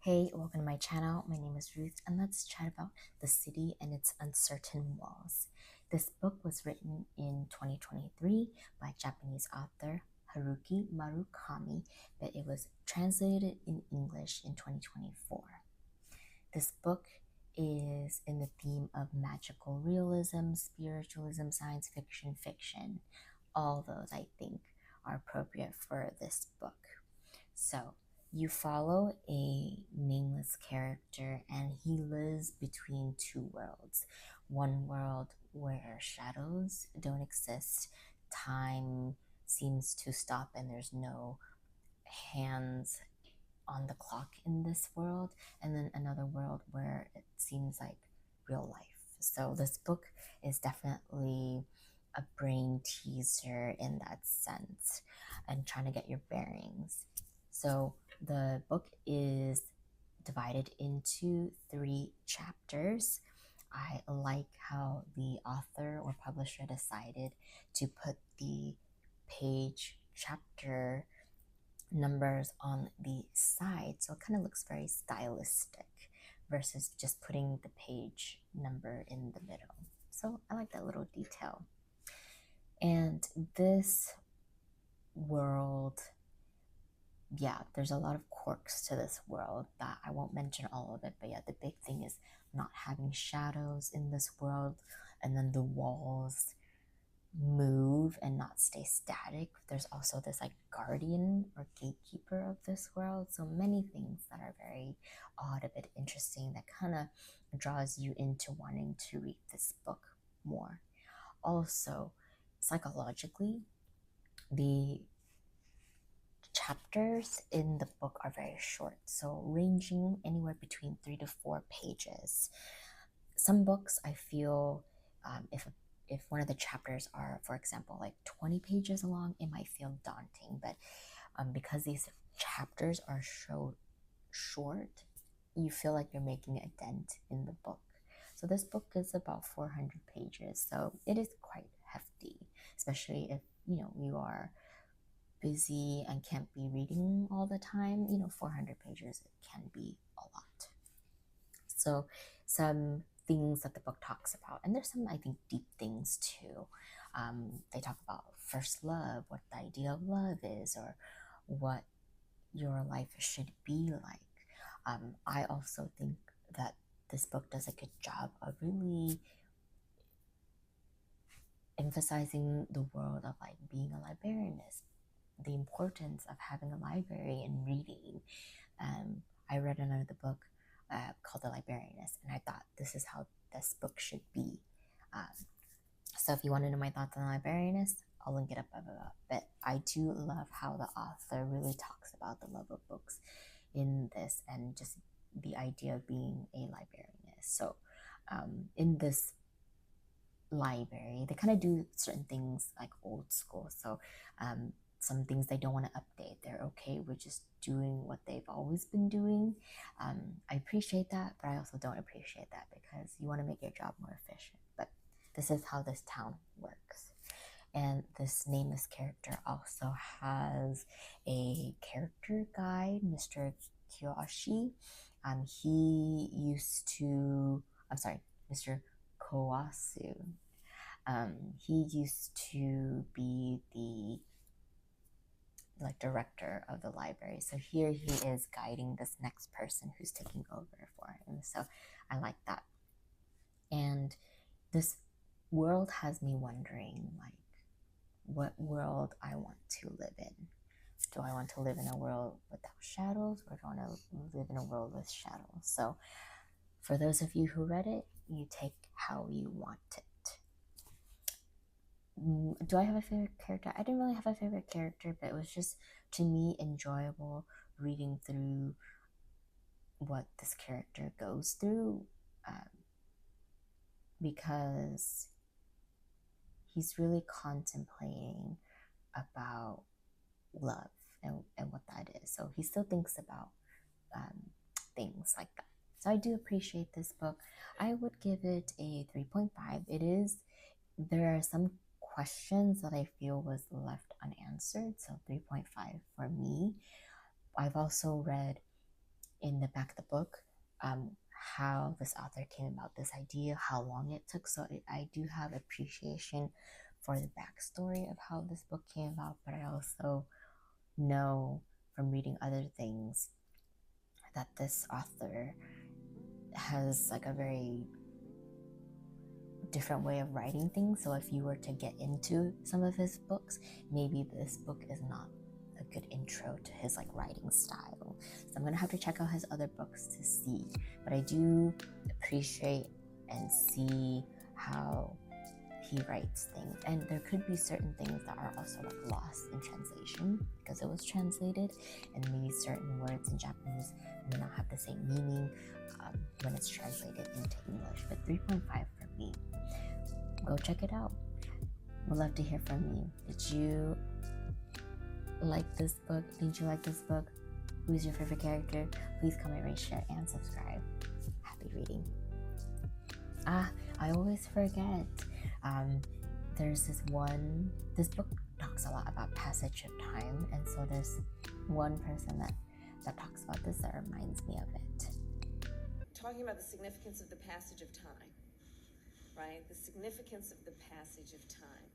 Hey, welcome to my channel. My name is Ruth, and let's chat about The City and Its Uncertain Walls. This book was written in 2023 by Japanese author Haruki Murakami, but it was translated in English in 2024. This book is in the theme of magical realism, spiritualism, science fiction, fiction. All those, I think, are appropriate for this book. So, you follow a nameless character, and he lives between two worlds. One world where shadows don't exist, time seems to stop, and there's no hands on the clock in this world, and then another world where it seems like real life. So, this book is definitely a brain teaser in that sense and trying to get your bearings. So the book is divided into 3 chapters. I like how the author or publisher decided to put the page chapter numbers on the side, so it kind of looks very stylistic versus just putting the page number in the middle. So I like that little detail. And this world, yeah, there's a lot of quirks to this world that I won't mention all of it, but yeah, the big thing is not having shadows in this world, and then the walls move and not stay static. There's also this like guardian or gatekeeper of this world, so many things that are very odd, a bit interesting, that kind of draws you into wanting to read this book more. Also, psychologically, the chapters in the book are very short, so ranging anywhere between 3 to 4 pages. Some books I feel, if one of the chapters are, for example, like 20 pages long, it might feel daunting. But because these chapters are so short, you feel like you're making a dent in the book. So this book is about 400 pages, so it is quite hefty, especially if you are busy and can't be reading all the time. 400 pages, it can be a lot. So some things that the book talks about, and there's some, I think, deep things too. They talk about first love, what the idea of love is, or what your life should be like. I also think that this book does a good job of really emphasizing the world of like being a librarianist, the importance of having a library and reading. I read another book called The Librarianist, and I thought this is how this book should be. So if you want to know my thoughts on The Librarianist, I'll link it up above. But I do love how the author really talks about the love of books in this, and just the idea of being a librarianist. So in this library, they kind of do certain things like old school. So some things they don't want to update. They're okay with just doing what they've always been doing. I appreciate that, but I also don't appreciate that, because you want to make your job more efficient. But this is how this town works. And this nameless character also has a character guide, Mr. Kiyoshi. He used to, I'm sorry, Mr. Kawasu. He used to be the director of the library. So here he is guiding this next person who's taking over for him. So I like that. And this world has me wondering, like, what world I want to live in. Do I want to live in a world without shadows, or do I want to live in a world with shadows? So for those of you who read it, you take how you want it. Do I have a favorite character? I didn't really have a favorite character, but it was just, to me, enjoyable reading through what this character goes through, because he's really contemplating about love and what that is. So he still thinks about things like that. So I do appreciate this book. I would give it a 3.5. There are some questions that I feel was left unanswered, so 3.5 for me. I've also read in the back of the book how this author came about this idea, how long it took. So I do have appreciation for the backstory of how this book came about, but I also know from reading other things that this author has like a very different way of writing things. So if you were to get into some of his books, maybe this book is not a good intro to his like writing style. So I'm gonna have to check out his other books to see. But I do appreciate and see how he writes things, and there could be certain things that are also like lost in translation because it was translated, and maybe certain words in Japanese may not have the same meaning when it's translated into English. But 3.5 for me. Go check it out. Would love to hear from you. Did you like this book? Did you like this book? Who's your favorite character? Please comment, rate, share, and subscribe. Happy reading. I always forget. There's this book talks a lot about passage of time, and so there's one person that talks about this that reminds me of it. Talking about the significance of the passage of time, right? The significance of the passage of time.